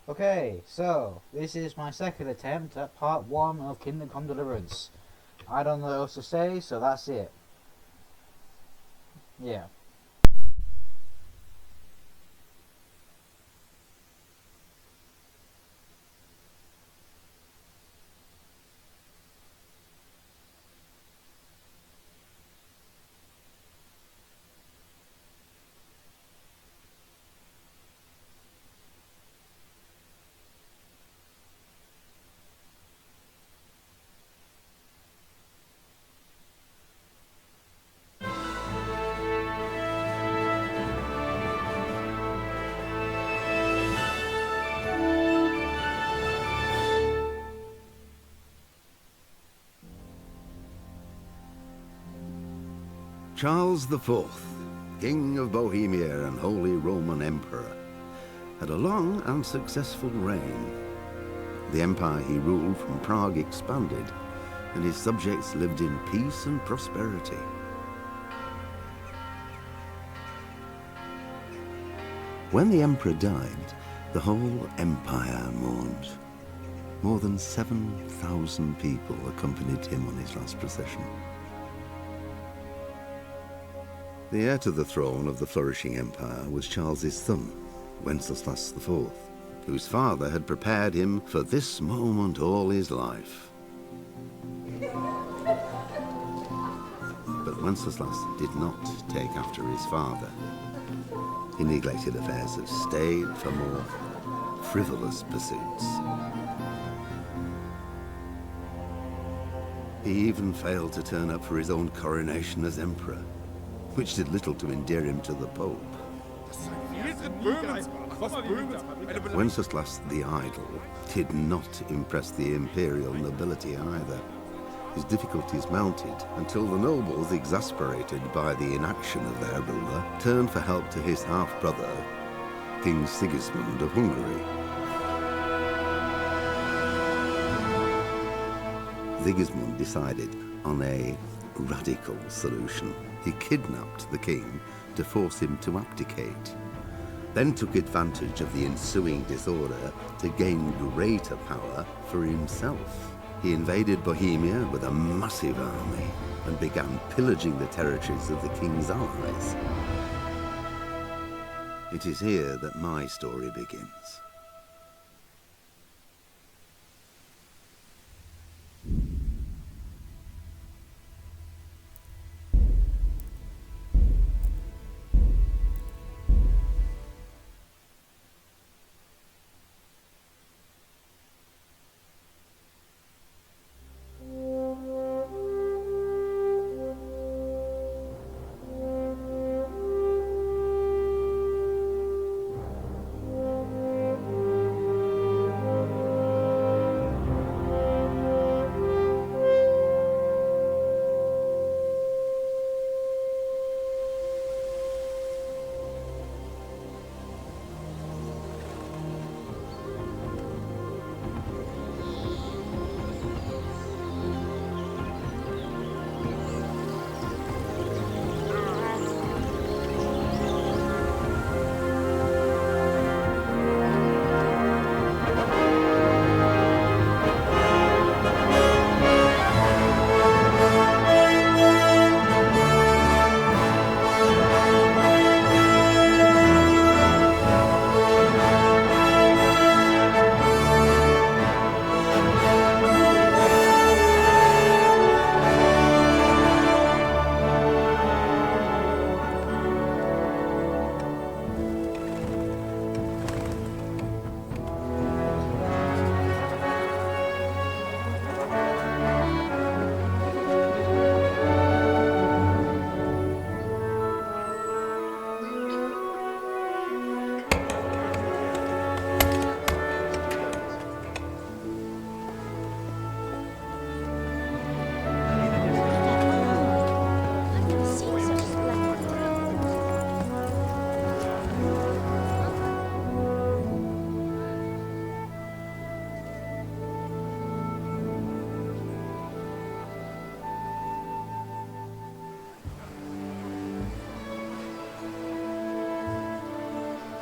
Okay, so this is my second attempt at part 1 of Kingdom Come Deliverance. I don't know what else to say, so that's it. Yeah. Charles IV, King of Bohemia and Holy Roman Emperor, had a long and successful reign. The empire he ruled from Prague expanded, and his subjects lived in peace and prosperity. When the emperor died, the whole empire mourned. More than 7,000 people accompanied him on his last procession. The heir to the throne of the flourishing empire was Charles's son, Wenceslas IV, whose father had prepared him for this moment all his life. But Wenceslas did not take after his father. He neglected affairs of state for more frivolous pursuits. He even failed to turn up for his own coronation as emperor, which did little to endear him to the Pope. Wenceslas the Idle did not impress the imperial nobility either. His difficulties mounted until the nobles, exasperated by the inaction of their ruler, turned for help to his half-brother, King Sigismund of Hungary. Sigismund decided on a radical solution. He kidnapped the king to force him to abdicate, then took advantage of the ensuing disorder to gain greater power for himself. He invaded Bohemia with a massive army and began pillaging the territories of the king's allies. It is here that my story begins.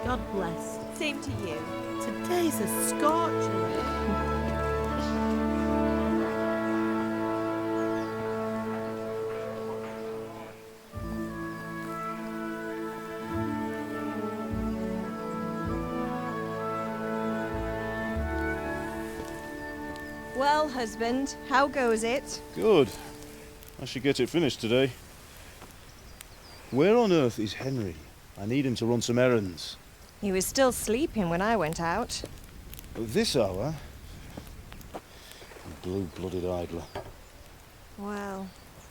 God bless. Same to you. Today's a scorcher. Well, husband, how goes it? Good. I should get it finished today. Where on earth is Henry? I need him to run some errands. He was still sleeping when I went out. At this hour? Blue-blooded idler. Well,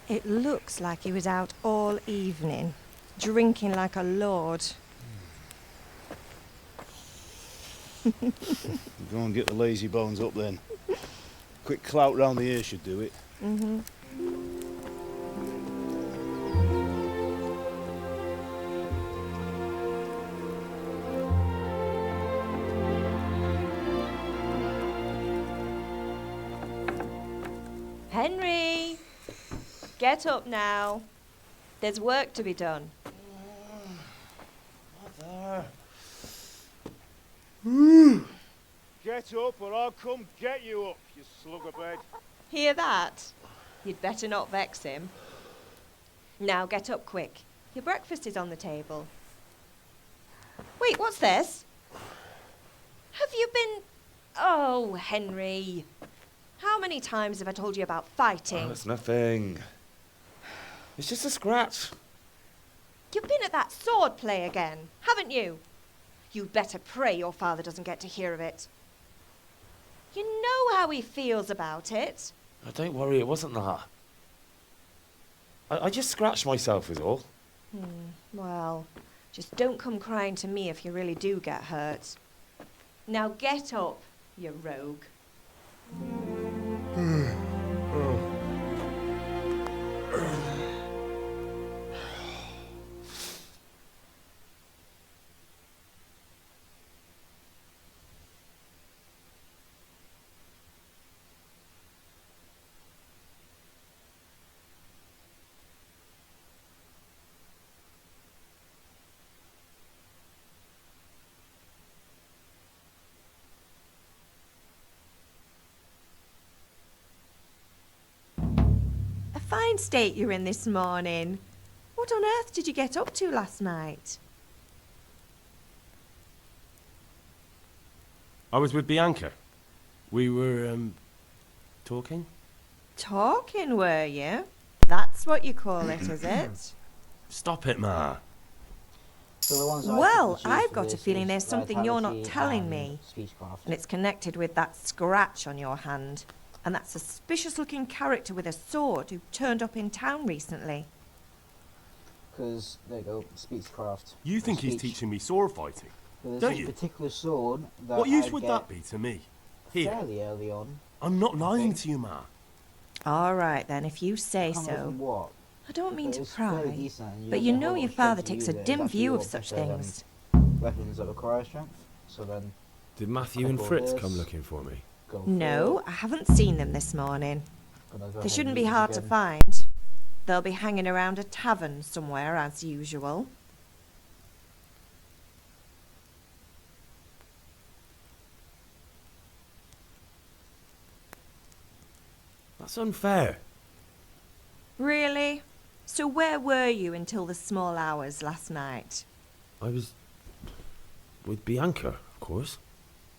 it looks like he was out all evening, drinking like a lord. Go and get the lazy bones up then. Quick clout round the ear should do it. Mm-hmm. Henry! Get up now. There's work to be done. Get up or I'll come get you up, you slug of bed. Hear that? You'd better not vex him. Now get up quick. Your breakfast is on the table. Wait, what's this? Have you been... Oh, Henry. How many times have I told you about fighting? Oh, it's nothing. It's just a scratch. You've been at that sword play again, haven't you? You'd better pray your father doesn't get to hear of it. You know how he feels about it. Oh, don't worry, it wasn't that. I just scratched myself is all. Well, just don't come crying to me if you really do get hurt. Now get up, you rogue. Fine state you're in this morning. What on earth did you get up to last night? I was with Bianca. We were, talking? Talking, were you? That's what you call it, is it? Stop it, Ma. So the ones I Well, pick and choose I've for got a this feeling is there's something you're not vitality telling and me. Speechcraft. And it's connected with that scratch on your hand. And that suspicious-looking character with a sword who turned up in town recently. Because, there you go, speechcraft. You think he's Speech. teaching me sword fighting? There's don't this you? particular sword that What use I'd would get that be to me? Here, fairly early on. I'm not lying Okay. to you, Ma. All right, then, if you say Can't remember so. from what. I don't mean But to it's fairly pry, decent, and but don't you get a know whole your lot of father strength takes to a use it. It's dim actually view of your such better, things. Weapons that require strength. So then, Did Matthew and Fritz come looking for me? go for No, it. I haven't seen them this morning. Gonna go They ahead shouldn't and be use it hard to again. find. They'll be hanging around a tavern somewhere, as usual. That's unfair. Really? So where were you until the small hours last night? I was with Bianca, of course.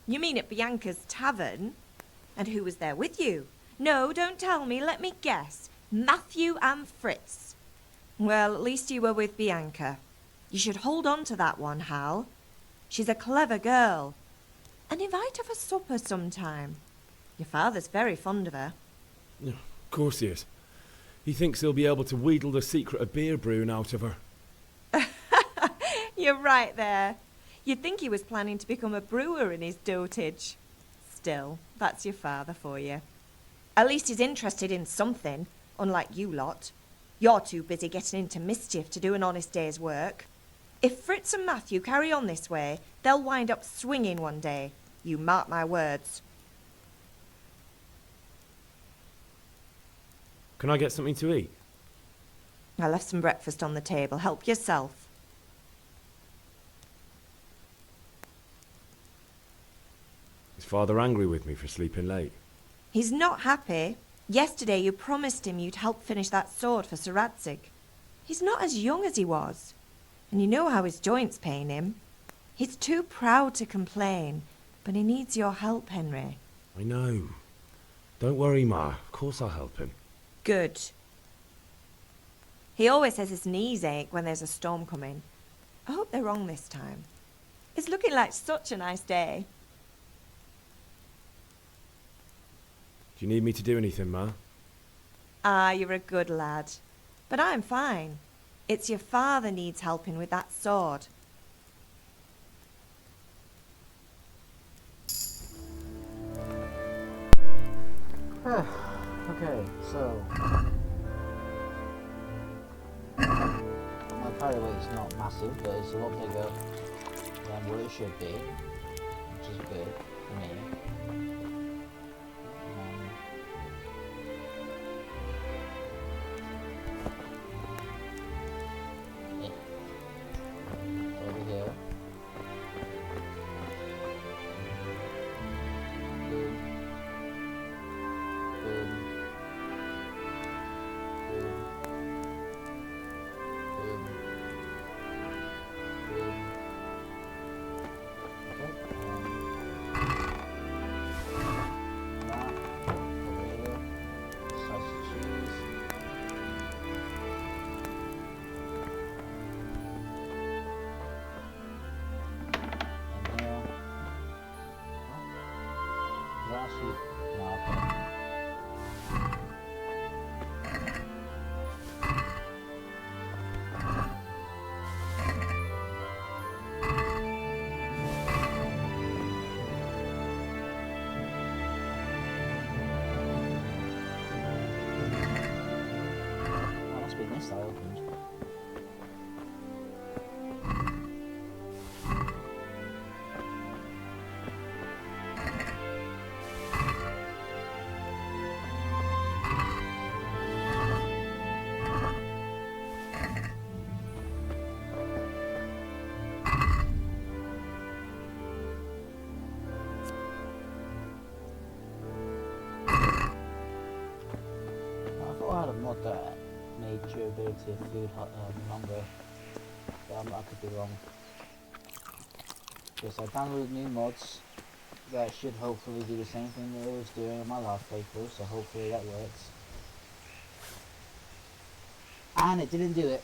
You mean at Bianca's tavern? And who was there with you? No, don't tell me, let me guess. Matthew and Fritz. Well, at least you were with Bianca. You should hold on to that one, Hal. She's a clever girl. And invite her for supper sometime. Your father's very fond of her. Yeah, of course he is. He thinks he'll be able to wheedle the secret of beer brewing out of her. You're right there. You'd think he was planning to become a brewer in his dotage. Still, that's your father for you. At least he's interested in something, unlike you lot. You're too busy getting into mischief to do an honest day's work. If Fritz and Matthew carry on this way, they'll wind up swinging one day. You mark my words. Can I get something to eat? I left some breakfast on the table. Help yourself. Is father angry with me for sleeping late? He's not happy. Yesterday you promised him you'd help finish that sword for Sir Radzig. He's not as young as he was. And you know how his joints pain him. He's too proud to complain, but he needs your help, Henry. I know. Don't worry, Ma. Of course I'll help him. Good. He always says his knees ache when there's a storm coming. I hope they're wrong this time. It's looking like such a nice day. Do you need me to do anything, Ma? Ah, you're a good lad. But I'm fine. It's your father needs helping with that sword. Okay, so my carry weight's not massive, but it's a lot bigger than what it should be, which is good for me. Over here. Boom. Boom. Boom. Boom. Boom. Okay. That over here. Slice of cheese. And there. Oh. Is that actually? No, okay. Oh, must be this that opened. I thought I had a mod that made durability of food longer, but I could be wrong. Because I downloaded new mods that should hopefully do the same thing that I was doing in my last playthrough, so hopefully that works. And it didn't do it.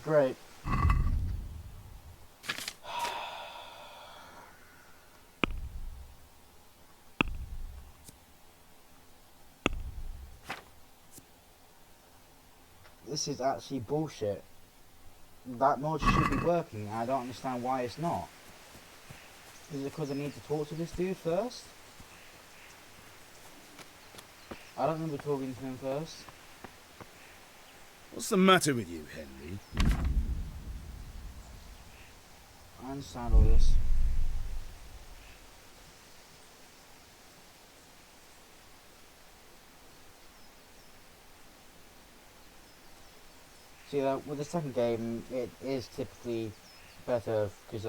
Great. This is actually bullshit. That mod should be working, and I don't understand why it's not. Is it because I need to talk to this dude first? I don't remember talking to him first. What's the matter with you, Henry? I understand all this. See, with the second game, it is typically better because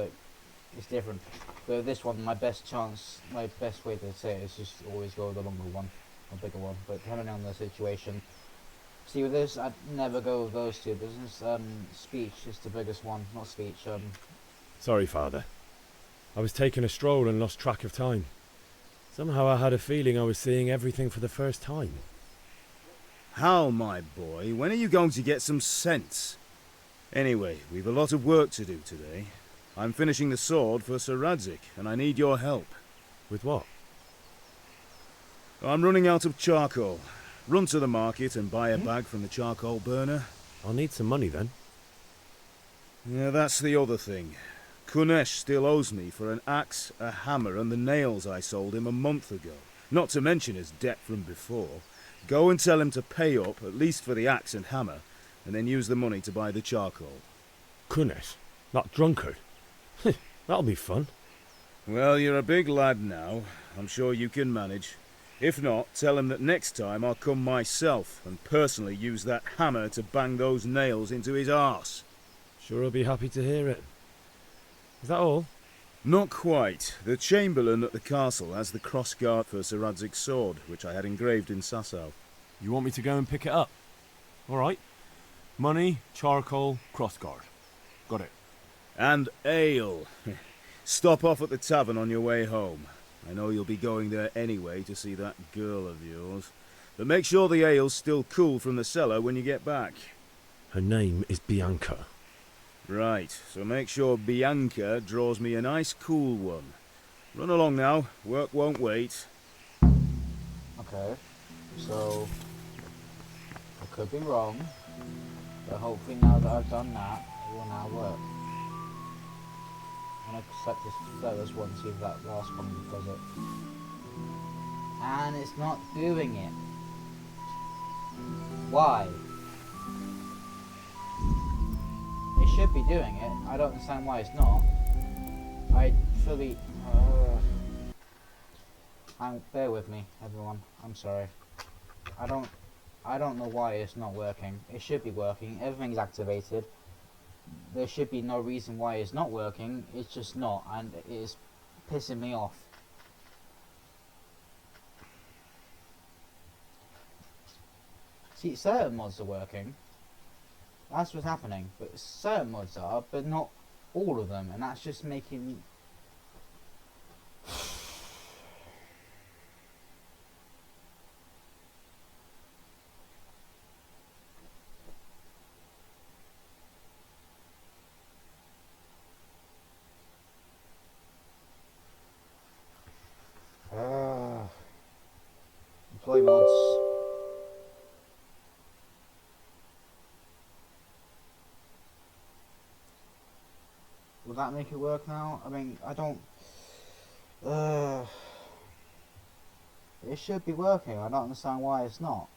it's different. But with this one, my best way to say it is just always go with the longer one, or bigger one. But depending on the situation. See, with this, I'd never go with those two. Business, speech is the biggest one, not speech. Sorry, father. I was taking a stroll and lost track of time. Somehow I had a feeling I was seeing everything for the first time. Hal, my boy, when are you going to get some sense? Anyway, we've a lot of work to do today. I'm finishing the sword for Sir Radzig, and I need your help. With what? I'm running out of charcoal. Run to the market and buy a bag from the charcoal burner. I'll need some money then. Yeah, that's the other thing. Kunesh still owes me for an axe, a hammer, and the nails I sold him a month ago. Not to mention his debt from before. Go and tell him to pay up, at least for the axe and hammer, and then use the money to buy the charcoal. Kunesh? That drunkard? That'll be fun. Well, you're a big lad now. I'm sure you can manage. If not, tell him that next time I'll come myself and personally use that hammer to bang those nails into his arse. Sure, I'll be happy to hear it. Is that all? Not quite. The Chamberlain at the castle has the cross-guard for Sir Radzig's sword, which I had engraved in Sasau. You want me to go and pick it up? All right. Money, charcoal, crossguard. Got it. And ale. Stop off at the tavern on your way home. I know you'll be going there anyway to see that girl of yours. But make sure the ale's still cool from the cellar when you get back. Her name is Bianca. Right, so make sure Bianca draws me a nice cool one. Run along now, work won't wait. Okay, so I could be wrong, but hopefully now that I've done that, it will now work. I'm gonna select this one, see if that last one does it. And it's not doing it. Why? It should be doing it. I don't understand why it's not. I fully... bear with me, everyone. I'm sorry. I don't know why it's not working. It should be working. Everything's activated. There should be no reason why it's not working. It's just not, and it is pissing me off. See, certain mods are working. That's what's happening. But certain mods are, but not all of them, and that's just making me... Employee mods. Will that make it work now? I mean, I don't... It should be working. I don't understand why it's not.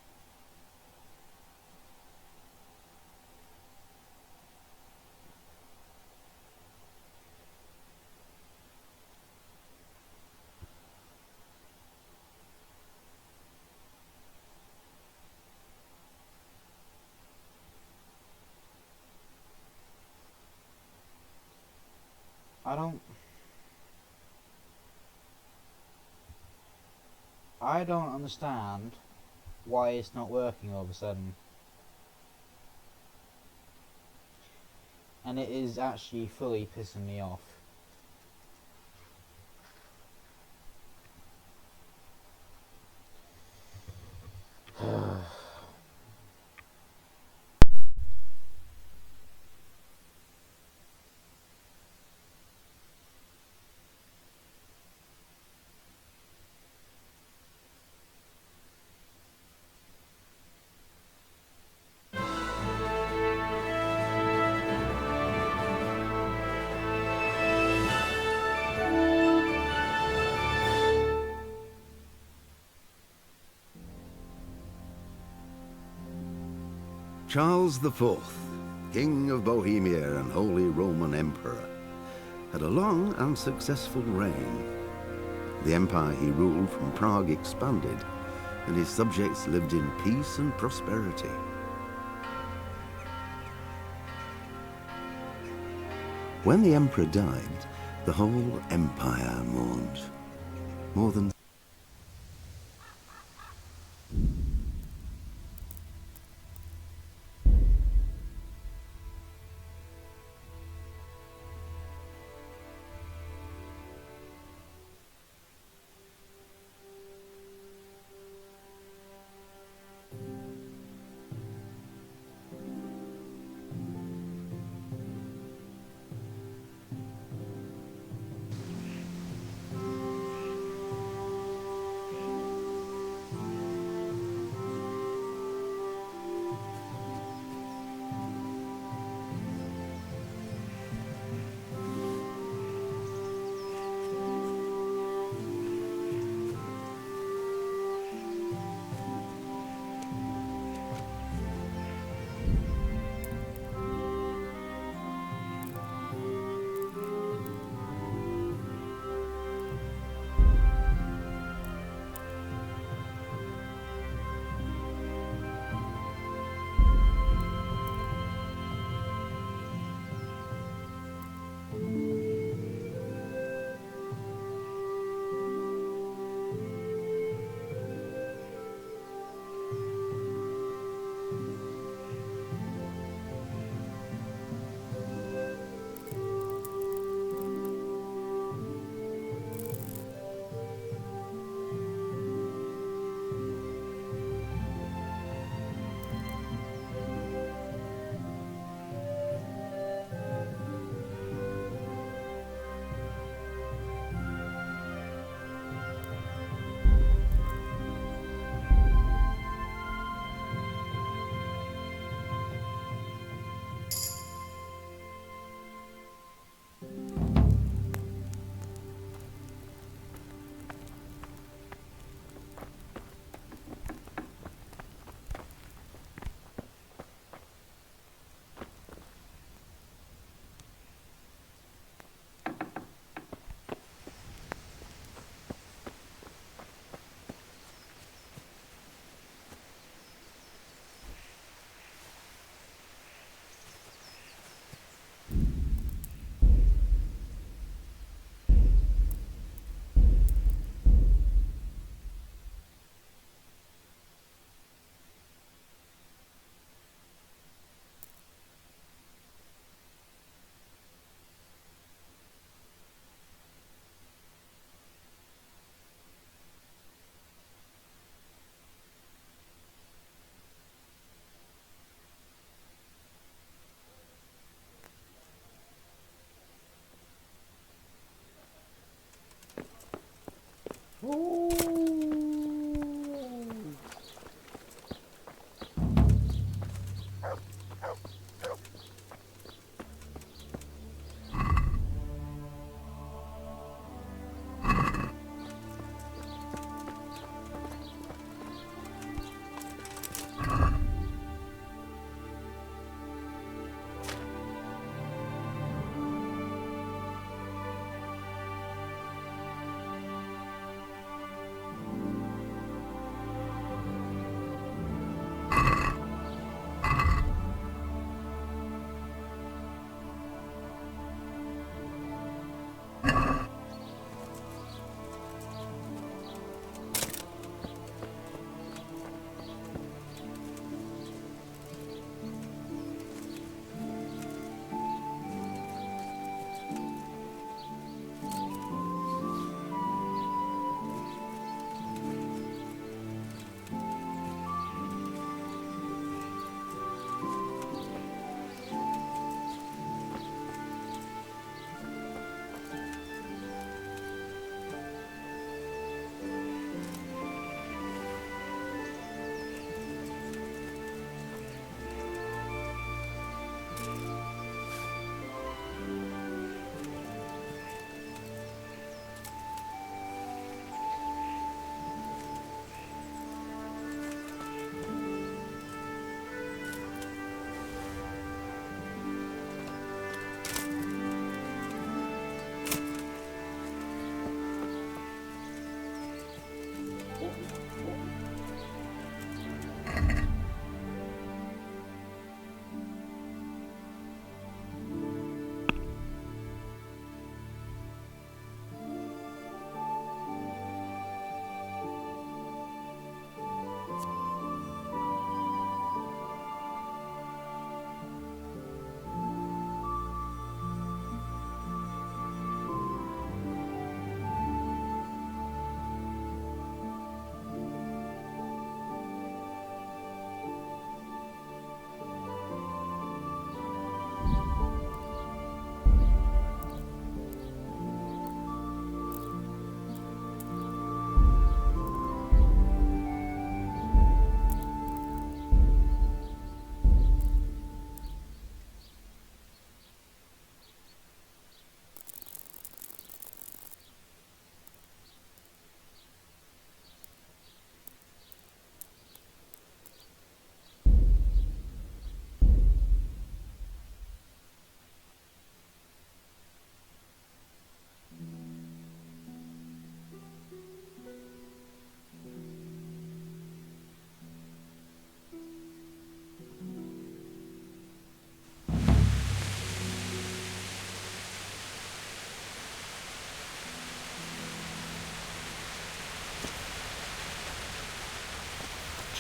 I don't understand why it's not working all of a sudden. And it is actually fully pissing me off. Charles IV, King of Bohemia and Holy Roman Emperor, had a long and successful reign. The empire he ruled from Prague expanded, and his subjects lived in peace and prosperity. When the emperor died, the whole empire mourned. More than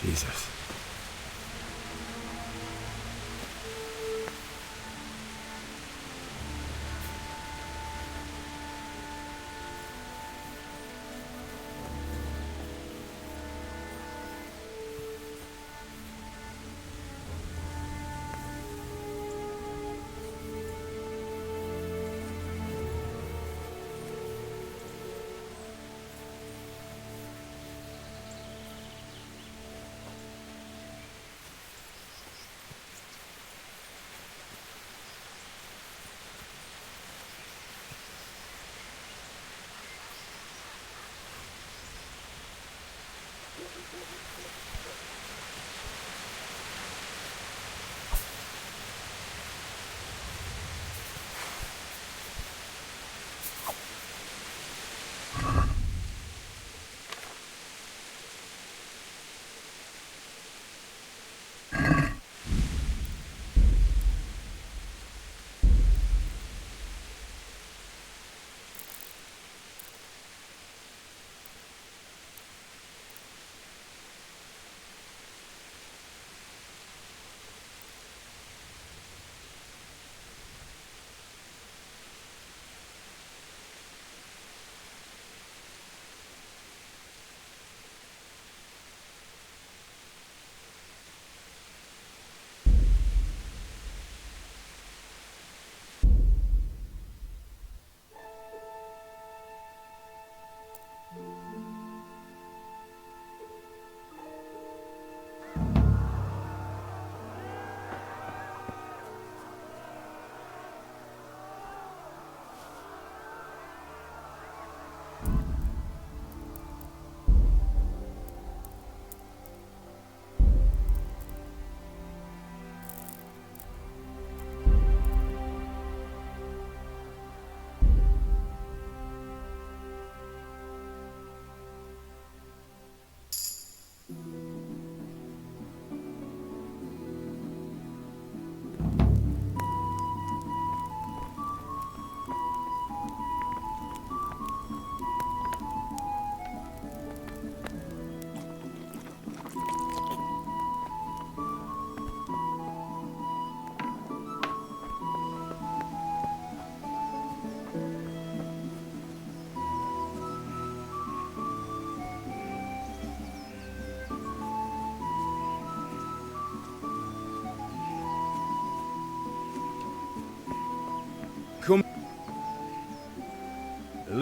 Jesus.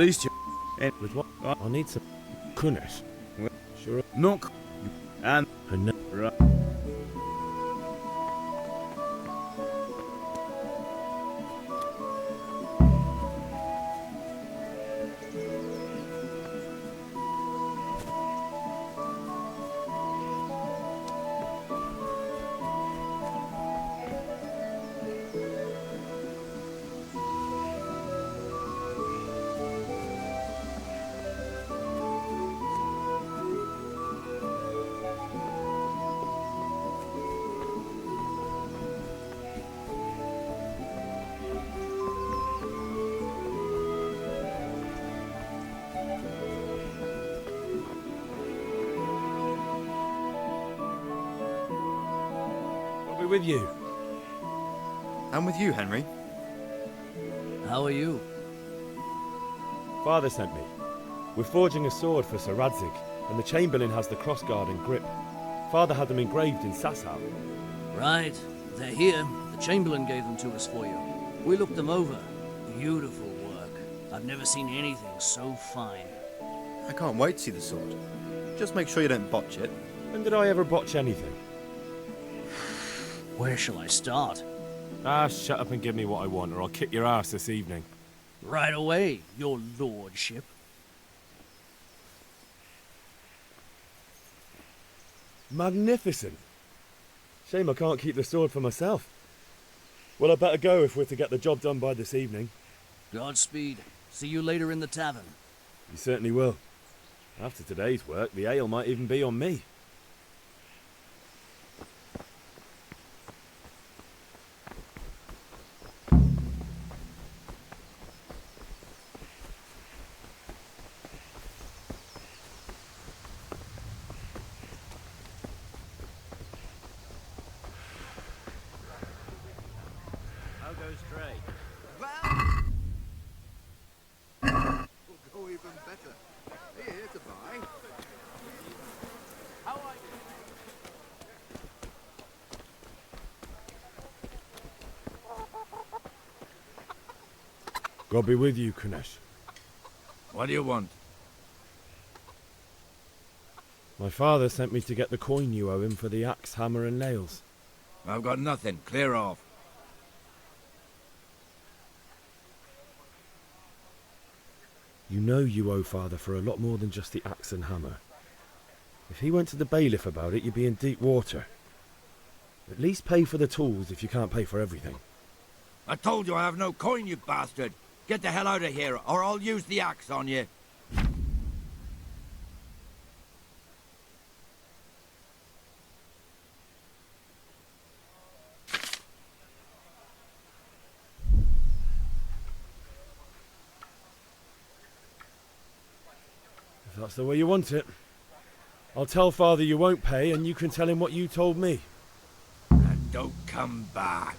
least you... With what? I need some Kunesh. Sure. Knock. And... Right. I'll be with you. I'm with you, Henry. How are you? Father sent me. We're forging a sword for Sir Radzig, and the Chamberlain has the crossguard and grip. Father had them engraved in Sasau. Right. They're here. The Chamberlain gave them to us for you. We looked them over. Beautiful work. I've never seen anything so fine. I can't wait to see the sword. Just make sure you don't botch it. When did I ever botch anything? Where shall I start? Ah, shut up and give me what I want, or I'll kick your ass this evening. Right away, your lordship. Magnificent. Shame I can't keep the sword for myself. Well, I better go if we're to get the job done by this evening. Godspeed. See you later in the tavern. You certainly will. After today's work, the ale might even be on me. I'll go straight. Will go even better. Are you here to buy? How are you? God be with you, Kunesh. What do you want? My father sent me to get the coin you owe him for the axe, hammer and nails. I've got nothing. Clear off. You know you owe father for a lot more than just the axe and hammer. If he went to the bailiff about it, you'd be in deep water. At least pay for the tools if you can't pay for everything. I told you I have no coin, you bastard. Get the hell out of here, or I'll use the axe on you. If that's the way you want it. I'll tell father you won't pay, and you can tell him what you told me. And don't come back.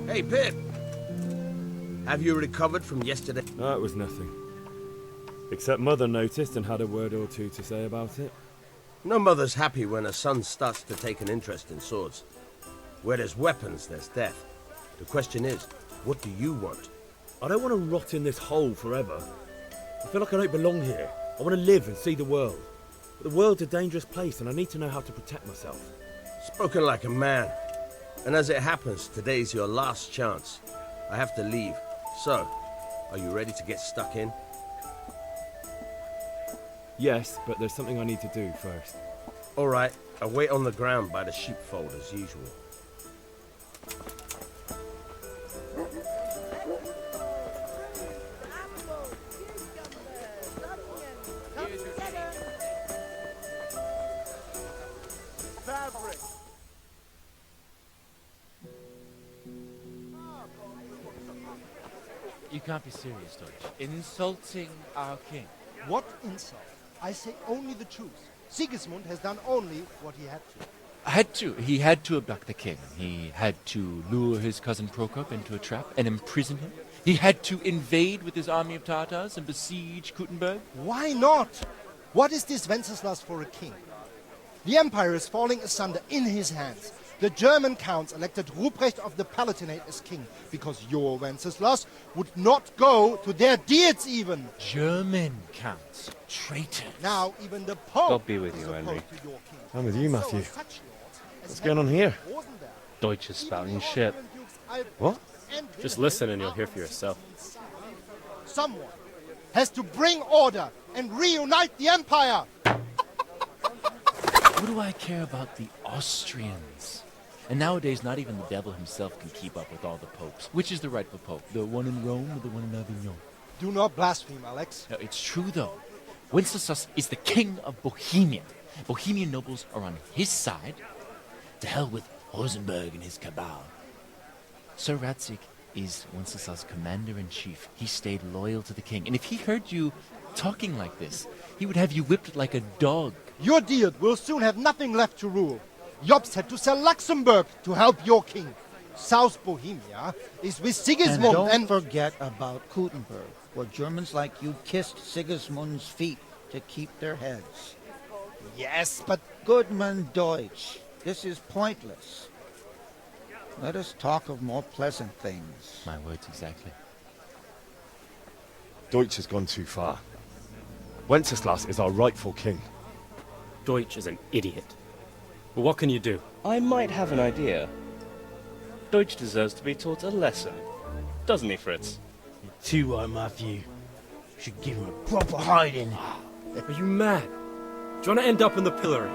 Hey, Pip! Have you recovered from yesterday? That was nothing. Except mother noticed and had a word or two to say about it. No mother's happy when a son starts to take an interest in swords. Where there's weapons, there's death. The question is, what do you want? I don't want to rot in this hole forever. I feel like I don't belong here. I want to live and see the world. But the world's a dangerous place and I need to know how to protect myself. Spoken like a man. And as it happens, today's your last chance. I have to leave. So, are you ready to get stuck in? Yes, but there's something I need to do first. All right, I'll wait on the ground by the sheepfold as usual. You can't be serious, Dodge. In insulting our king. What insult? I say only the truth. Sigismund has done only what he had to. He had to abduct the king. He had to lure his cousin Prokop into a trap and imprison him. He had to invade with his army of Tatars and besiege Kuttenberg. Why not? What is this Wenceslas for a king? The empire is falling asunder in his hands. The German counts elected Ruprecht of the Palatinate as king because your Wenceslas would not go to their deeds even. German counts. Traitors. Now even the Pope God be with is you, opposed Henry. to your king. I'm with you, Matthew. So such lords as What's going on here? wasn't there? Deutsch is spouting shit. What? Just listen and you'll hear for yourself. Someone has to bring order and reunite the empire. What do I care about the Austrians? And nowadays, not even the devil himself can keep up with all the popes. Which is the rightful pope? The one in Rome or the one in Avignon? Do not blaspheme, Alex. No, it's true, though. Wenceslas is the king of Bohemia. Bohemian nobles are on his side. To hell with Rosenberg and his cabal. Sir Ratzik is Wenceslas' commander-in-chief. He stayed loyal to the king. And if he heard you talking like this, he would have you whipped like a dog. Your Diet will soon have nothing left to rule. Jobst had to sell Luxembourg to help your king. South Bohemia is with Sigismund And don't forget about Kuttenberg, where Germans like you kissed Sigismund's feet to keep their heads. Yes, but... Goodman Deutsch, this is pointless. Let us talk of more pleasant things. My words exactly. Deutsch has gone too far. Wenceslas is our rightful king. Deutsch is an idiot. But what can you do? I might have an idea. Deutsch deserves to be taught a lesson. Doesn't he, Fritz? You're too right, Matthew. Should give him a proper hiding. Are you mad? Do you want to end up in the pillory?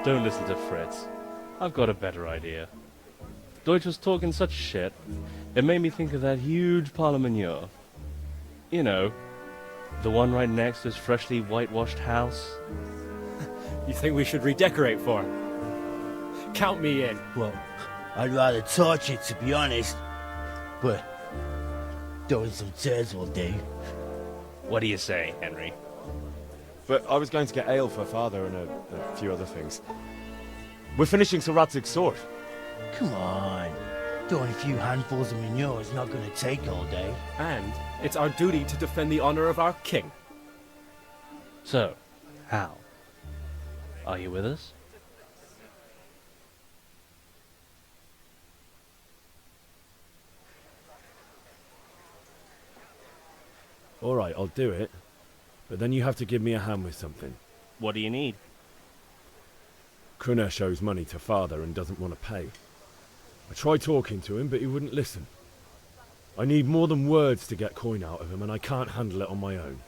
Don't listen to Fritz. I've got a better idea. Deutsch was talking such shit, it made me think of that huge parliament. You know, the one right next to his freshly whitewashed house. You think we should redecorate for him? Count me in. Well, I'd rather torch it, to be honest. But throwing some turds will do. What do you say, Henry? But I was going to get ale for father and a few other things. We're finishing Sir Radzig's sword. Come on. Throwing a few handfuls of manure is not going to take all day. And it's our duty to defend the honor of our king. So, Hal, are you with us? All right, I'll do it. But then you have to give me a hand with something. What do you need? Kunesh owes money to father and doesn't want to pay. I tried talking to him, but he wouldn't listen. I need more than words to get coin out of him, and I can't handle it on my own.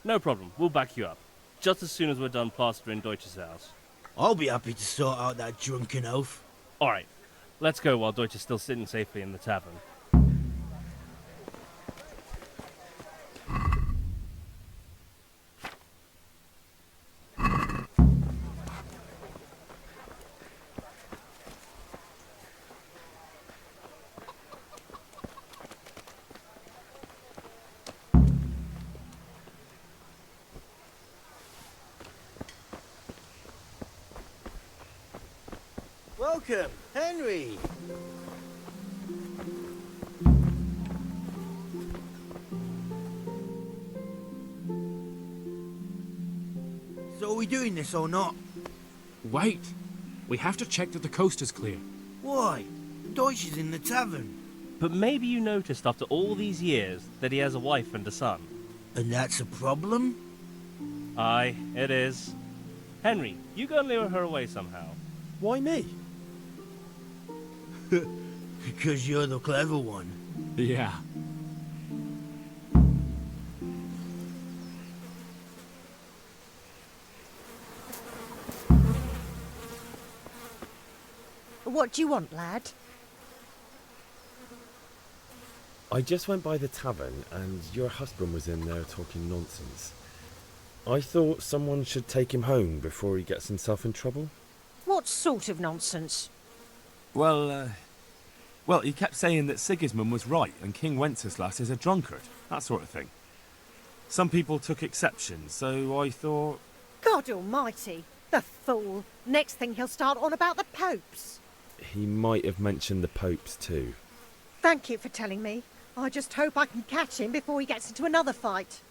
No problem. We'll back you up. Just as soon as we're done plastering Deutsch's house. I'll be happy to sort out that drunken oaf. All right. Let's go while Deutsch is still sitting safely in the tavern. Welcome, Henry. So are we doing this or not? Wait. We have to check that the coast is clear. Why? Deutsch is in the tavern. But maybe you noticed after all these years that he has a wife and a son. And that's a problem? Aye, it is. Henry, you go and lure her away somehow. Why me? Because you're the clever one. Yeah. What do you want, lad? I just went by the tavern and your husband was in there talking nonsense. I thought someone should take him home before he gets himself in trouble. What sort of nonsense? Well, he kept saying that Sigismund was right and King Wenceslas is a drunkard, that sort of thing. Some people took exception, so I thought... God almighty. The fool. Next thing he'll start on about the popes. He might have mentioned the popes too. Thank you for telling me. I just hope I can catch him before he gets into another fight.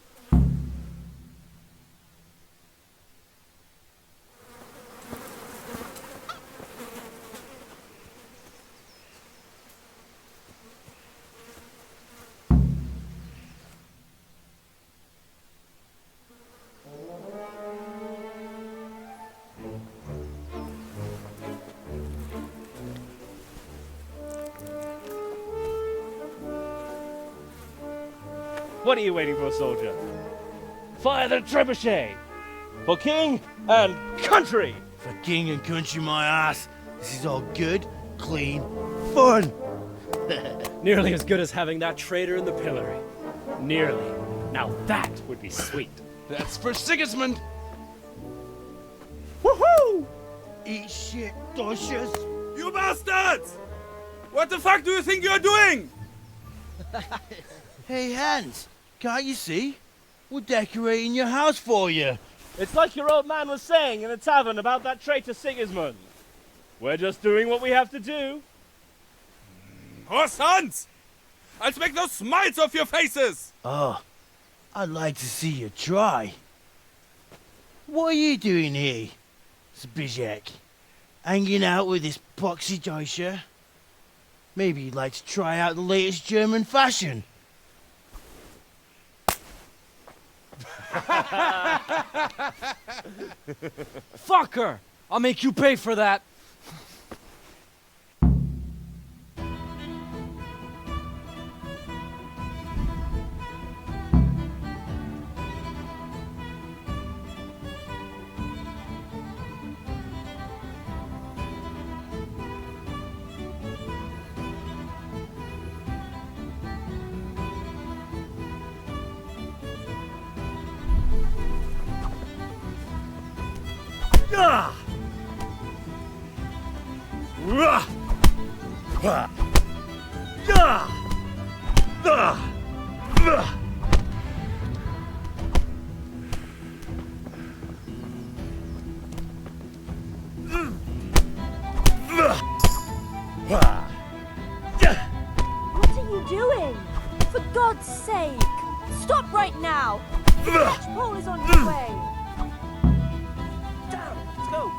What are you waiting for, soldier? Fire the trebuchet! For king and country! For king and country, my ass. This is all good, clean, fun. Nearly as good as having that traitor in the pillory. Nearly. Now that would be sweet. That's for Sigismund! Woohoo! Eat shit, doshes. You bastards! What the fuck do you think you're doing? Hey, Hans, can't you see? We're decorating your house for you. It's like your old man was saying in the tavern about that traitor Sigismund. We're just doing what we have to do. Oh, sons! I'll make those smiles off your faces! Oh, I'd like to see you try. What are you doing here, Zbigniew? Hanging out with this boxy Deutscher? Maybe you'd like to try out the latest German fashion. Fucker! I'll make you pay for that. Ah! Rah! Ah! Ah! Ah! Ah! What are you doing? For God's sake! Stop right now! The catchpole is on your way! Let's go!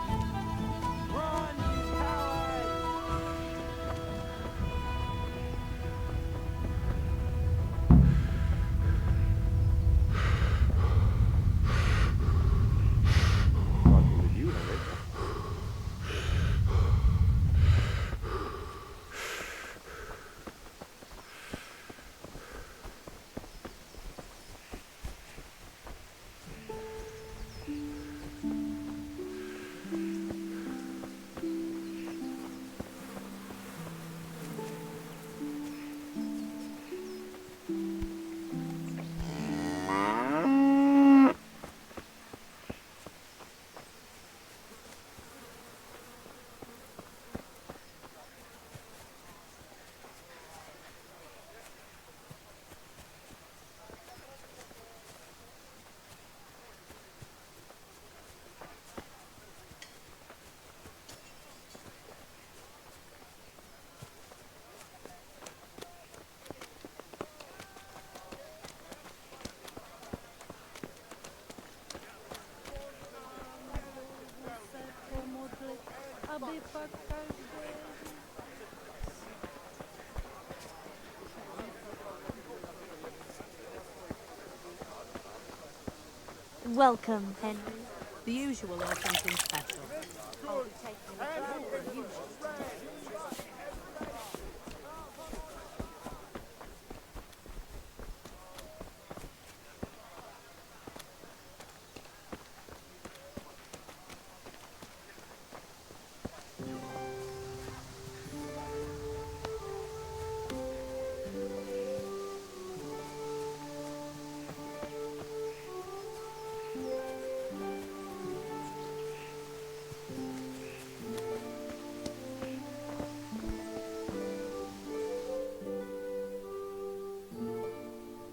Welcome, Henry. The usual or something special? I'll be taking the usual today.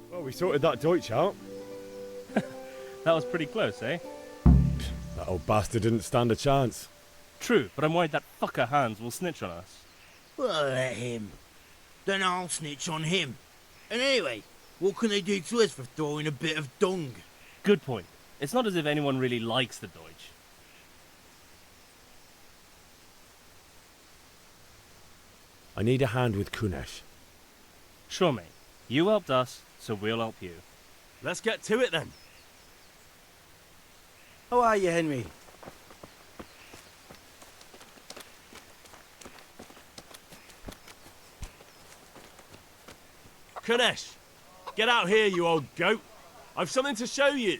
Well, we sorted that Deutsch out. That was pretty close, eh? That That old bastard didn't stand a chance. True, but I'm worried that fucker Hans will snitch on us. Well, let him. Then I'll snitch on him. And anyway, what can they do to us for throwing a bit of dung? Good point. It's not as if anyone really likes the Deutsch. I need a hand with Kunesh. Sure, mate. You helped us, so we'll help you. Let's get to it then. How are you, Henry? Kunesh, get out here, you old goat. I've something to show you.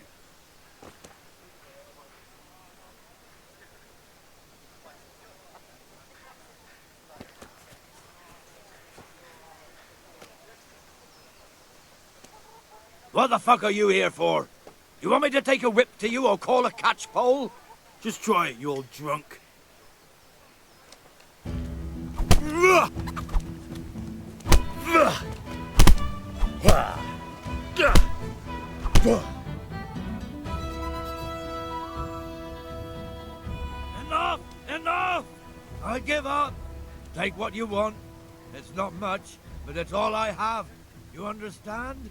What the fuck are you here for? You want me to take a whip to you or call a catchpole? Just try it, you old drunk. Enough! Enough! I give up. Take what you want. It's not much, but it's all I have. You understand?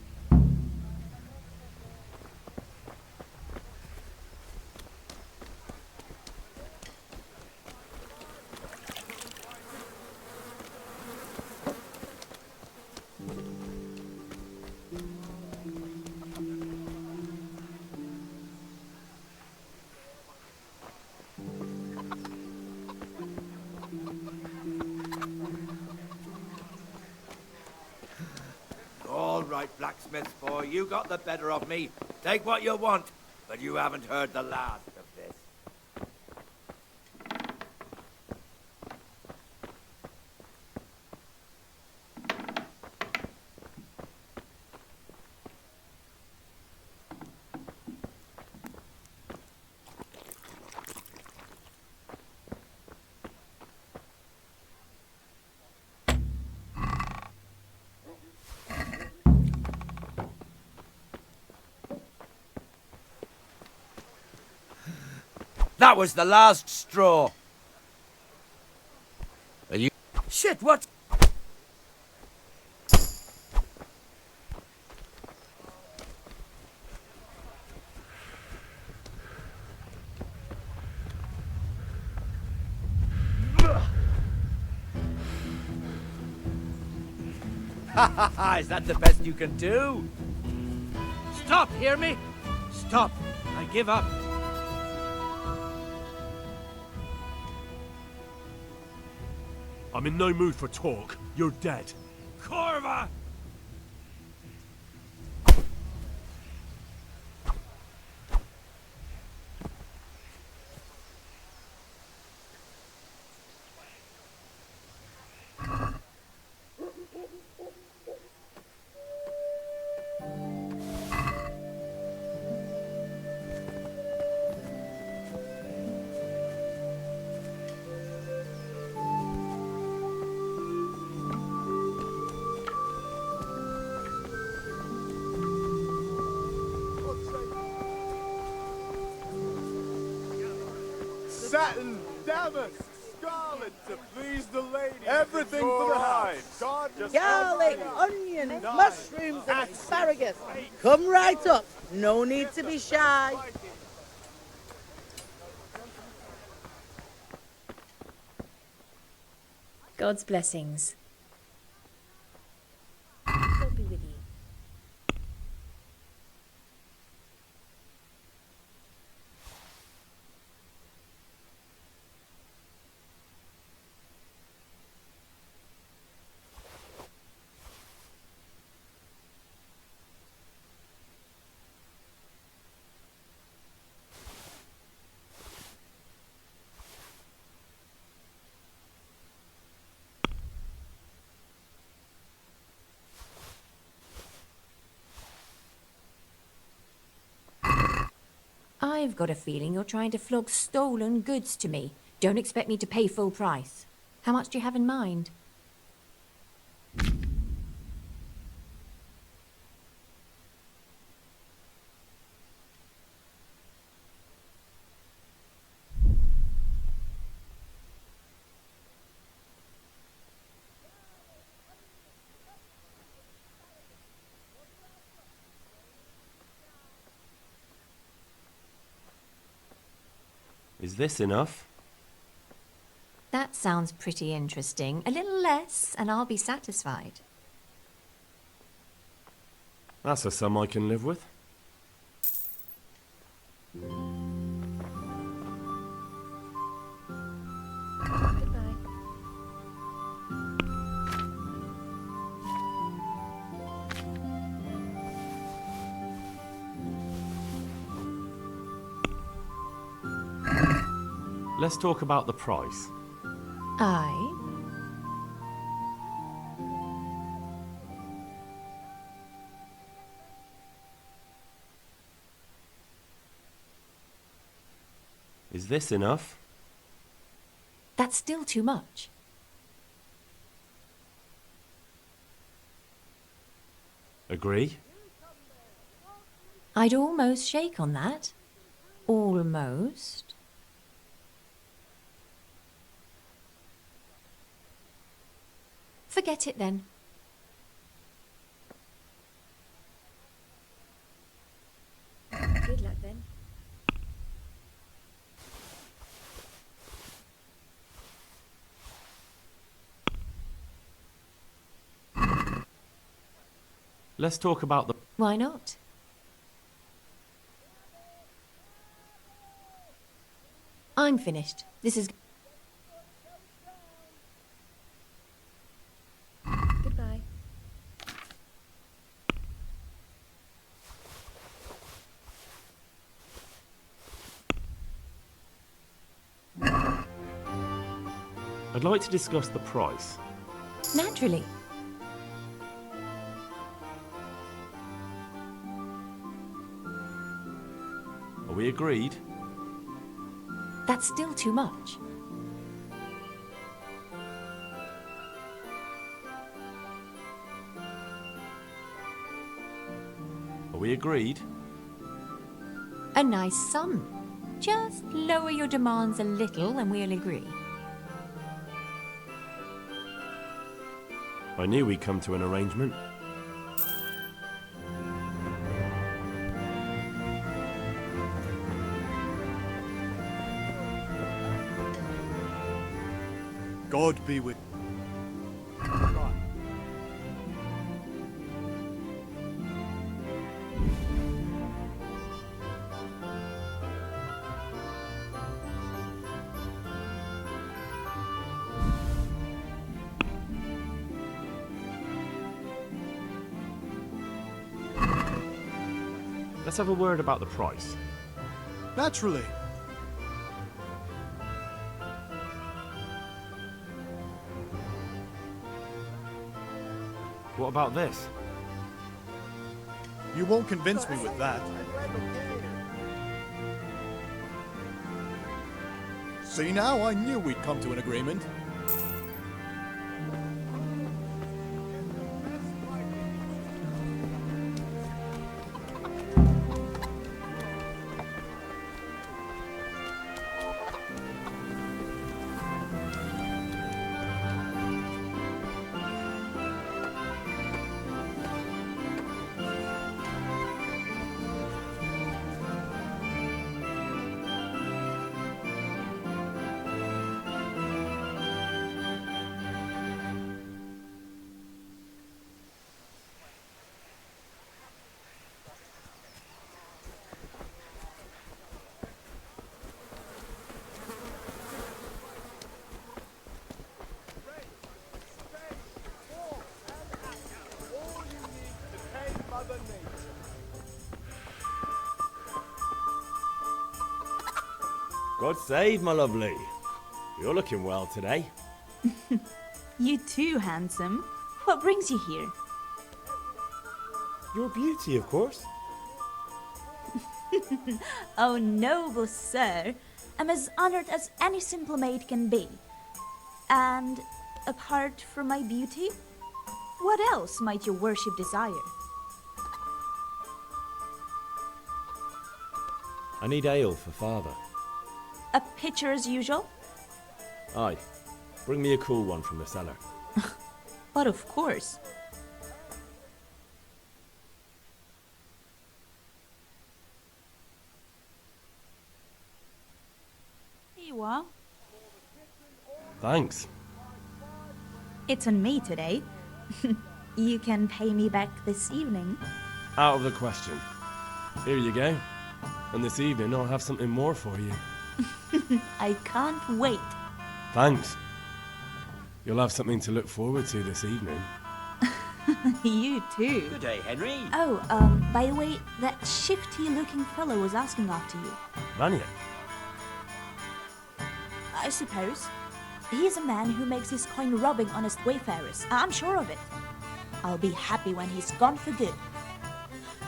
All right, blacksmith boy, you got the better of me. Take what you want, but you haven't heard the last of this. That was the last straw. Are you... Shit, what? Is that the best you can do? Stop, hear me? Stop. I give up. I'm in no mood for talk. You're dead. Corva! Satin, damask, scarlet to please the lady. Everything for the house. God just Garlic, onions, mushrooms, and asparagus. Come right up. No need to be shy. God's blessings. God be with you. I've got a feeling you're trying to flog stolen goods to me. Don't expect me to pay full price. How much do you have in mind? Is this enough? That sounds pretty interesting. A little less, and I'll be satisfied. That's a sum I can live with. Goodbye. Let's talk about the price. Aye. Is this enough? That's still too much. Agree? I'd almost shake on that. Almost. Forget it then. Good luck then. Let's talk about the... Why not? I'm finished. This is... Goodbye. I'd like to discuss the price. Naturally. Are we agreed? That's still too much. Are we agreed? A nice sum. Just lower your demands a little and we'll agree. I knew we'd come to an arrangement. God be with... Let's have a word about the price. Naturally. What about this? You won't convince me with that. See now, I knew we'd come to an agreement. God save, my lovely. You're looking well today. You too, handsome. What brings you here? Your beauty, of course. Oh, noble sir. I'm as honored as any simple maid can be. And apart from my beauty, what else might your worship desire? I need ale for father. A pitcher as usual? Aye. Bring me a cool one from the cellar. But of course. you are. Thanks. It's on me today. You can pay me back this evening. Out of the question. Here you go. And this evening I'll have something more for you. I can't wait. Thanks. You'll have something to look forward to this evening. You too. Good day, Henry. Oh, by the way, that shifty-looking fellow was asking after you. Vanya. I suppose. He's a man who makes his coin robbing honest wayfarers. I'm sure of it. I'll be happy when he's gone for good.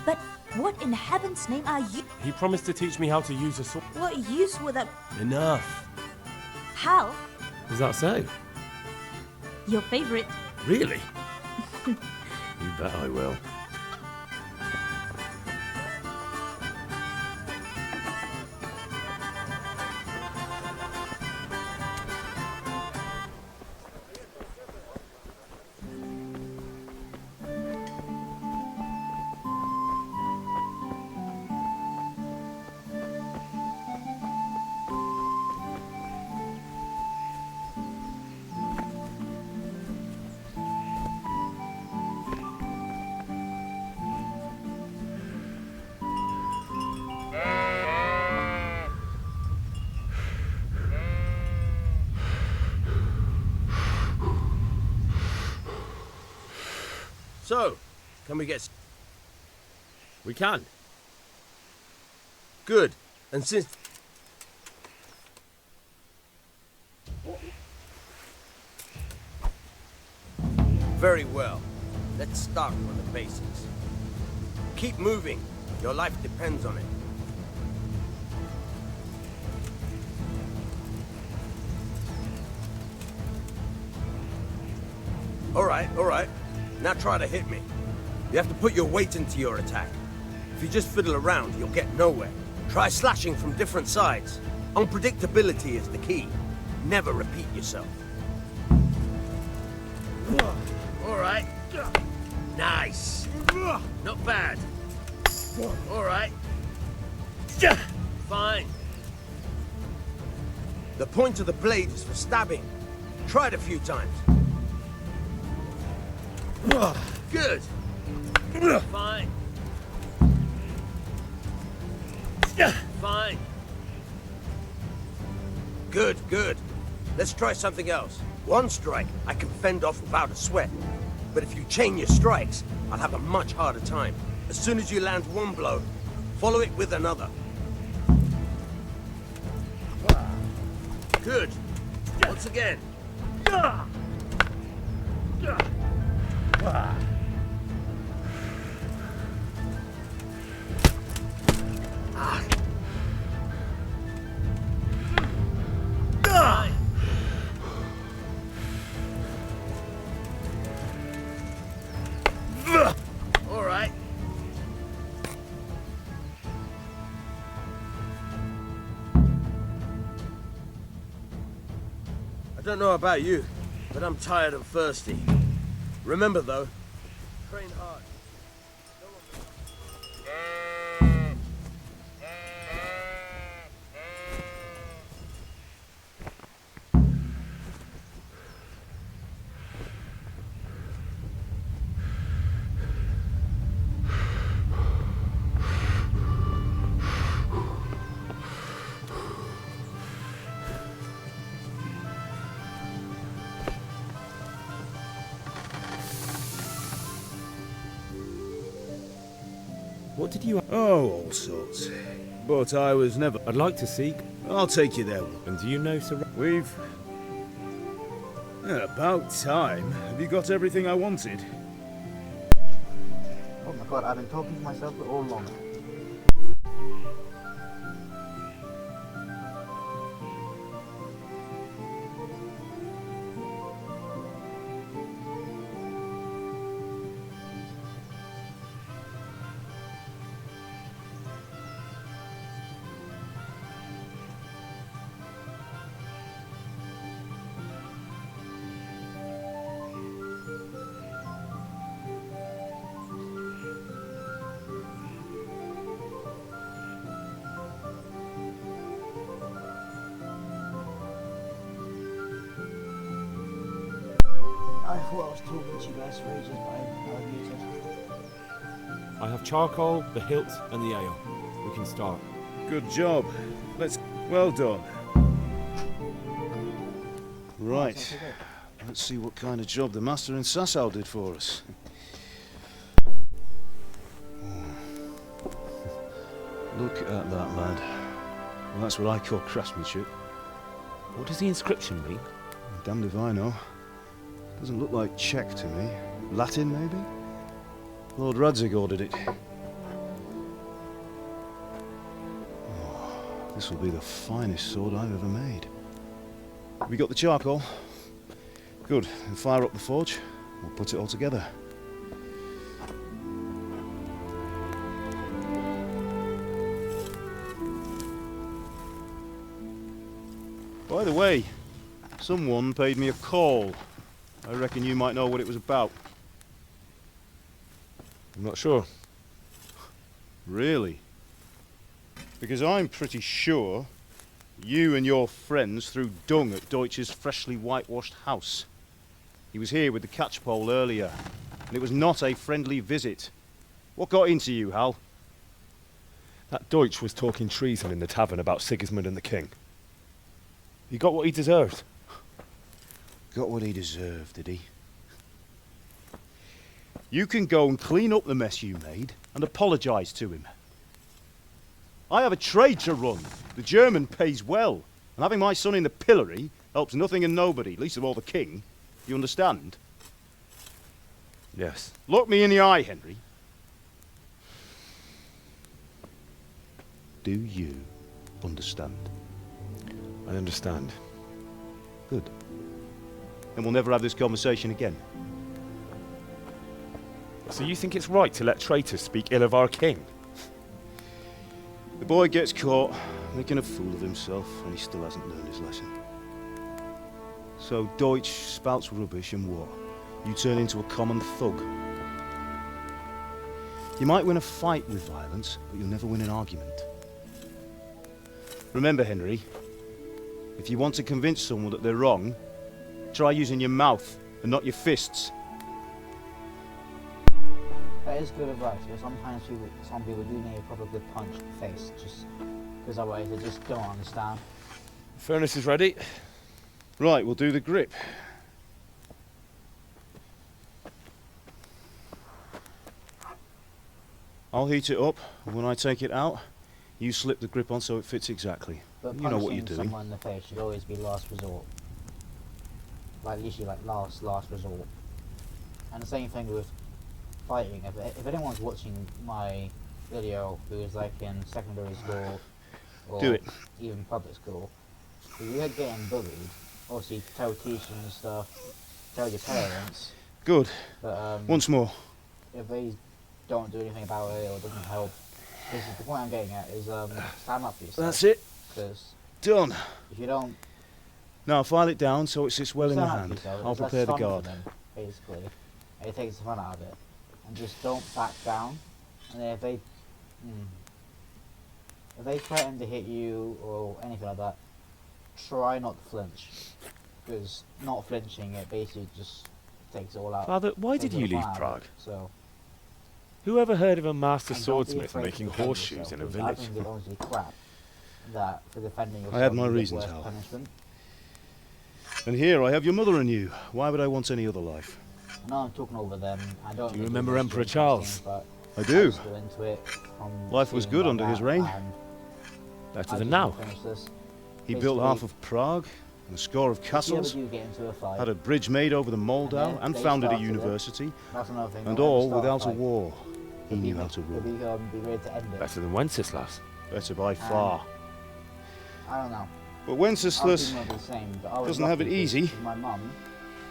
But what in heaven's name are you? He promised to teach me how to use a sword. What use would that... Enough. Hal? Is that so? Your favorite? Really? You bet I will. So, can we get... We can. Good. And since... Very well. Let's start from the basics. Keep moving. Your life depends on it. All right. Now try to hit me. You have to put your weight into your attack. If you just fiddle around, you'll get nowhere. Try slashing from different sides. Unpredictability is the key. Never repeat yourself. All right. Nice. Not bad. All right. Fine. The point of the blade is for stabbing. Try it a few times. Good. Fine. Fine. Good. Let's try something else. One strike, I can fend off without a sweat. But if you chain your strikes, I'll have a much harder time. As soon as you land one blow, follow it with another. Good. Once again. All right. I don't know about you, but I'm tired and thirsty. Remember though, train hard. What did you... Oh, all sorts. But I was never... I'd like to see... I'll take you there. And do you know Sir... We've... Yeah, about time. Have you got everything I wanted? Oh my god, I've been talking to myself for all along. I thought I was talking to you guys for ages, but I was muted. I have charcoal, the hilt, and the ale. We can start. Good job. Well done. Right. Let's see what kind of job the master in Sasau did for us. Look at that, lad. Well, that's what I call craftsmanship. What does the inscription mean? Damned if I know. Doesn't look like Czech to me. Latin, maybe? Lord Radzig ordered it. Oh, this will be the finest sword I've ever made. Have we got the charcoal? Good. Then fire up the forge. We'll put it all together. By the way, someone paid me a call. I reckon you might know what it was about. I'm not sure. Really? Because I'm pretty sure you and your friends threw dung at Deutsch's freshly whitewashed house. He was here with the catchpole earlier, and it was not a friendly visit. What got into you, Hal? That Deutsch was talking treason in the tavern about Sigismund and the king. He got what he deserved. Got what he deserved, did he? You can go and clean up the mess you made and apologise to him. I have a trade to run. The German pays well, and having my son in the pillory helps nothing and nobody, least of all the king. You understand? Yes. Look me in the eye, Henry. Do you understand? I understand. Good. Then we'll never have this conversation again. So you think it's right to let traitors speak ill of our king? The boy gets caught, making a fool of himself, and he still hasn't learned his lesson. So Deutsch spouts rubbish, and what? You turn into a common thug. You might win a fight with violence, but you'll never win an argument. Remember, Henry, if you want to convince someone that they're wrong, try using your mouth and not your fists. That is good advice, but sometimes some people do need a proper good punch to the face, just because otherwise they just don't understand. The furnace is ready. Right, we'll do the grip. I'll heat it up, and when I take it out, you slip the grip on so it fits exactly. But you know what you're punching doing. someone in the face should always be last resort. Like literally like last resort. And the same thing with fighting. If anyone's watching my video who is like in secondary school or Do it. even public school, if you're getting bullied, obviously tell teachers and stuff, tell your parents. Good. But, once more. If they don't do anything about it or doesn't help, this is the point I'm getting at is stand up for yourself. That's it. Because Done. if you don't Now file it down so it sits well in your stand up for hand. yourself, I'll it's less prepare the fun for guard. them, basically. It takes the fun out of it. And just don't back down. And then if they threaten to hit you or anything like that, try not to flinch. Because not flinching, it basically just takes it all out. Father, why Takes did you all the leave fun out of Prague? it, So, Who ever heard of a master and don't be swordsmith afraid to making defend horseshoes yourself, in a because village? I think it's honestly crap that for defending yourself I had my you get reasons, worse Hal. punishment. And here I have your mother and you. Why would I want any other life? I know I'm talking over them. I don't. Do you really remember much Emperor interesting, Charles? but I do. just go into it from Life was seeing good about under his that, reign. and Better I than just now. wanna finish this. He built Basically, half of Prague, and a score of if you castles, ever do get into a fight, had a bridge made over the Moldau, then and they founded a started it. university, That's another thing. and don't ever all start without a fight. war. He Be- knew how to rule. Be ready to end it. Better than Wenceslas. Better by far. I don't know. But Other Wenceslas people might be the same, but I was doesn't have it lucky because easy. My mum,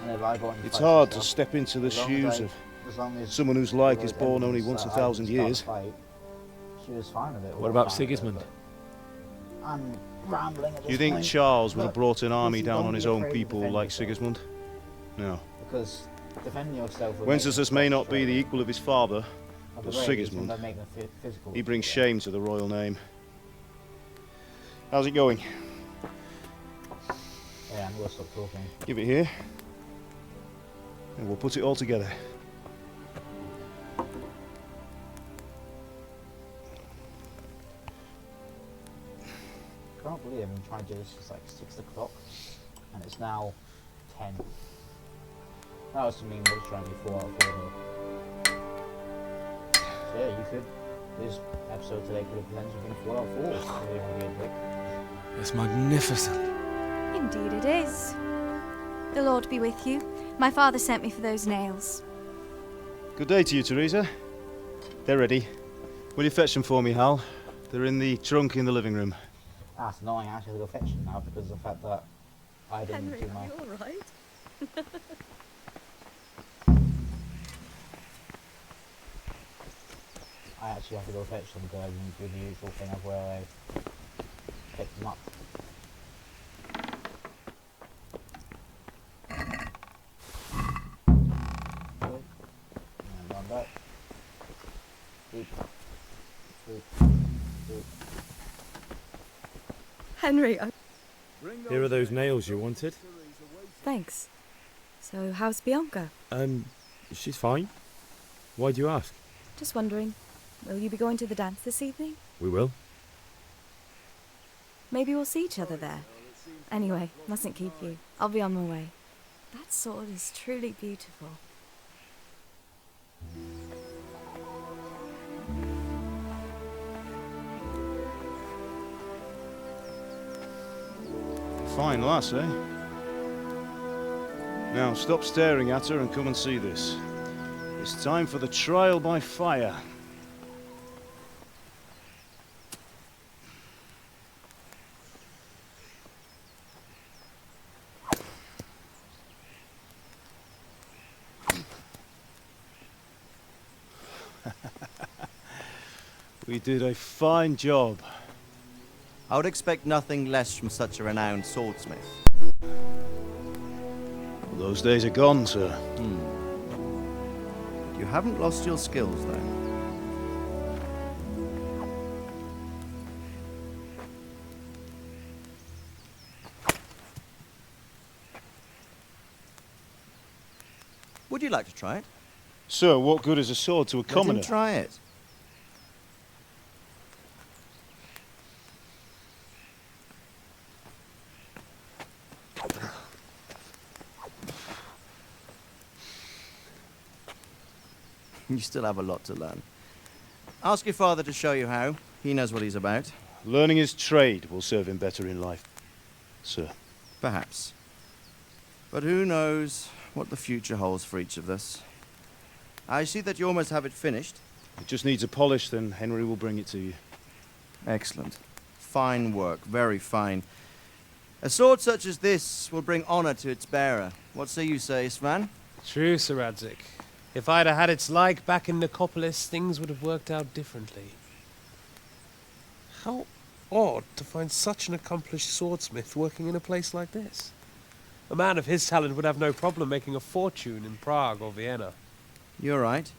whenever I got into It's fights hard and to stuff, step into the as long as shoes I- of as long as someone whose there like was is born only evidence once that a I didn't 1,000 start a years. fight, she was fine with it. What about Sigismund? I'm rambling at this Do you think point, Charles would have but brought an army listen, down don't on be his own afraid to people defend like yourself, Sigismund? No. Because defending yourself will Wenceslas may not be the equal of his father, of but the race, Sigismund, and make them physical. he brings shame to the royal name. How's it going? Yeah, I'm gonna stop talking. Give it here. And we'll put it all together. I can't believe I've been trying to do this since like 6 o'clock, and it's now 10. That was to mean I was trying to do 4 out of 4 here. So yeah, you could. This episode today could have potentially been 4 out of 4. If you really want to be a dick. It's magnificent. Indeed it is. The Lord be with you. My father sent me for those nails. Good day to you, Teresa. They're ready. Will you fetch them for me, Hal? They're in the trunk in the living room. Ah, so now I actually have to go fetch them now because of the fact that I didn't Henry, do my... are you alright? I actually have to go fetch them because I didn't do the usual thing of where I pick them up. And on that. Boop. Boop. Boop. Henry, Here are those nails you wanted. thanks. So, how's Bianca? She's fine. Why do you ask? Just wondering, will you be going to the dance this evening? We will. Maybe we'll see each other there. Anyway, mustn't keep you. I'll be on my way. That sword is truly beautiful. Fine lass, eh? Now, stop staring at her and come and see this. It's time for the trial by fire. We did a fine job. I would expect nothing less from such a renowned swordsmith. Those days are gone, sir. You haven't lost your skills, though. Would you like to try it? Sir, what good is a sword to a commoner? Let him try it. You still have a lot to learn. Ask your father to show you how. He knows what he's about. Learning his trade will serve him better in life, sir. Perhaps. But who knows what the future holds for each of us. I see that you almost have it finished. It just needs a polish, then Henry will bring it to you. Excellent. Fine work, very fine. A sword such as this will bring honor to its bearer. What say you, Svan? True, Sir Radzik. If I'd have had its like back in Nicopolis, things would have worked out differently. How odd to find such an accomplished swordsmith working in a place like this. A man of his talent would have no problem making a fortune in Prague or Vienna. You're right.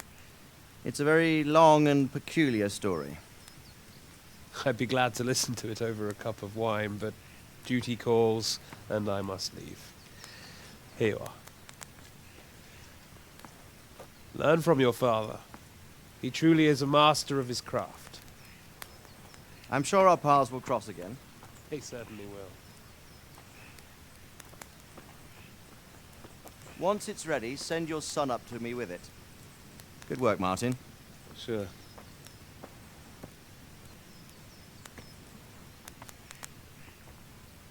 It's a very long and peculiar story. I'd be glad to listen to it over a cup of wine, but duty calls, and I must leave. Here you are. Learn from your father. He truly is a master of his craft. I'm sure our paths will cross again. He certainly will. Once it's ready, send your son up to me with it. Good work, Martin. Sure.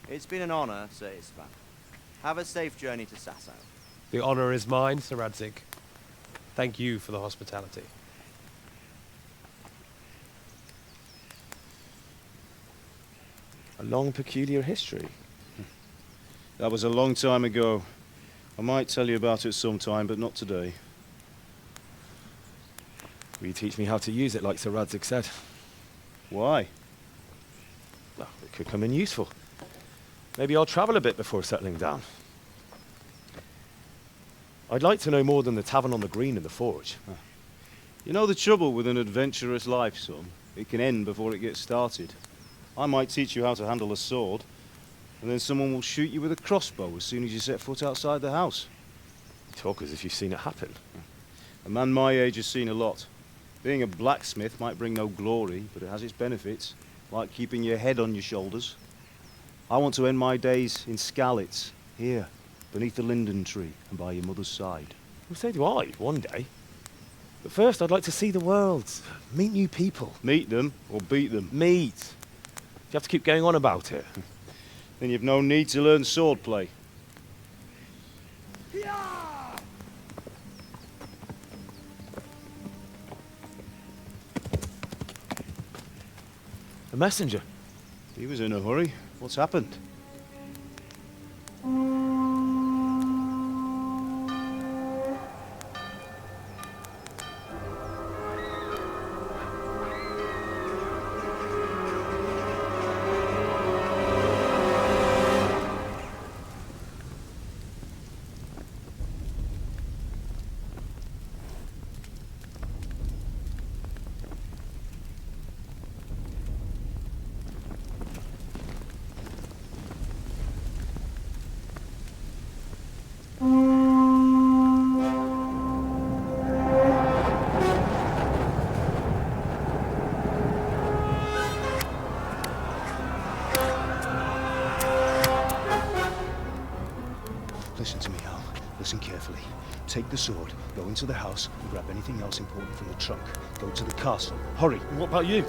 It's been an honor, Sir Istvan. Have a safe journey to Sasau. The honor is mine, Sir Radzik. Thank you for the hospitality. A long, peculiar history. That was a long time ago. I might tell you about it sometime, but not today. Will you teach me how to use it, like Sir Radzik said? Why? Well, it could come in useful. Maybe I'll travel a bit before settling down. I'd like to know more than the tavern on the green and the forge. You know the trouble with an adventurous life, son? It can end before it gets started. I might teach you how to handle a sword, and then someone will shoot you with a crossbow as soon as you set foot outside the house. talk as if you've seen it happen. A man my age has seen a lot. Being a blacksmith might bring no glory, but it has its benefits, like keeping your head on your shoulders. I want to end my days in Skalitz, here, beneath the linden tree and by your mother's side. Well, so do I, one day. But first, I'd like to see the world, meet new people. Meet them or beat them? Meet. You have to keep going on about it. Then you've no need to learn swordplay. A messenger. He was in a hurry. What's happened? Listen to me, Al. Listen carefully. Take the sword, go into the house, and grab anything else important from the trunk. Go to the castle. Hurry! And what about you?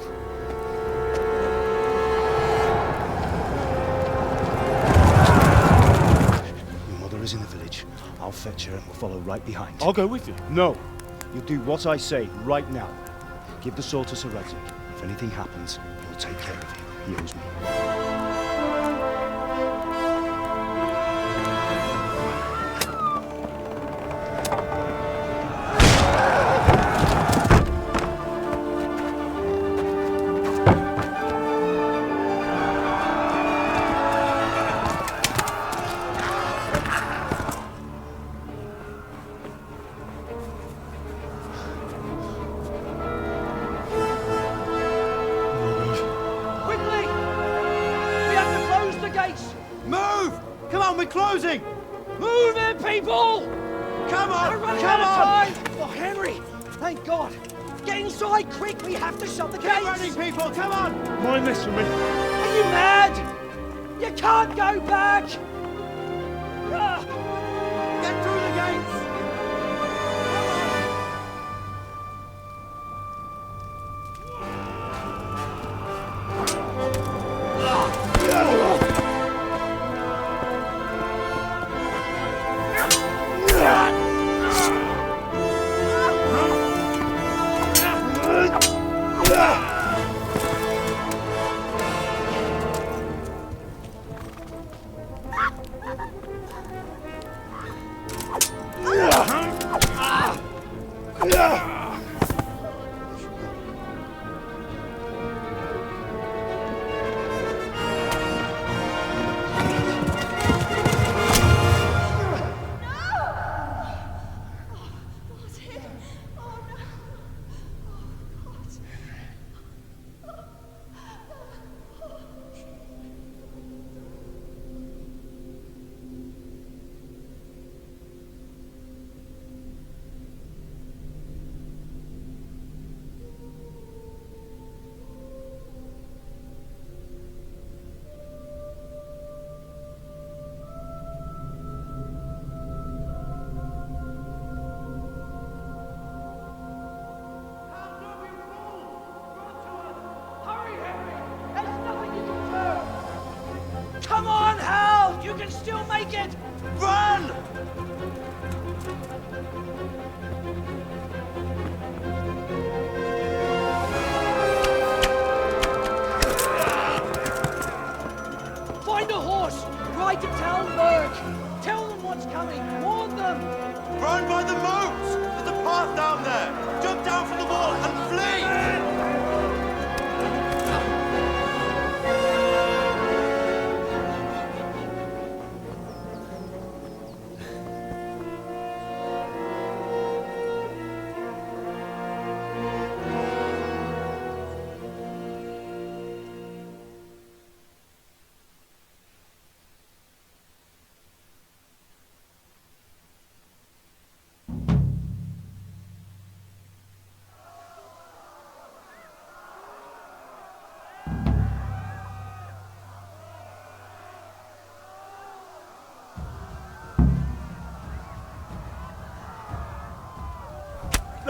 Your mother is in the village. I'll fetch her and we'll follow right behind. I'll go with you. No! You'll do what I say right now. Give the sword to Sir Radzik. If anything happens, he'll take care of you. He owes me. Closing! Move it, people! Come on! We're running Come out on! of time! Oh, Henry! Thank God! Get inside, quick! We have to shut the gates! Get running, people! Come on! Mind this for me. Are you mad? You can't go back! Get through the gates! Come on, Hal! You can still make it! Run! Find a horse! Ride to Talmberg! Tell them what's coming! Warn them! Run by the moat! There's a path down there! Jump down from the wall and flee!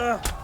Ah!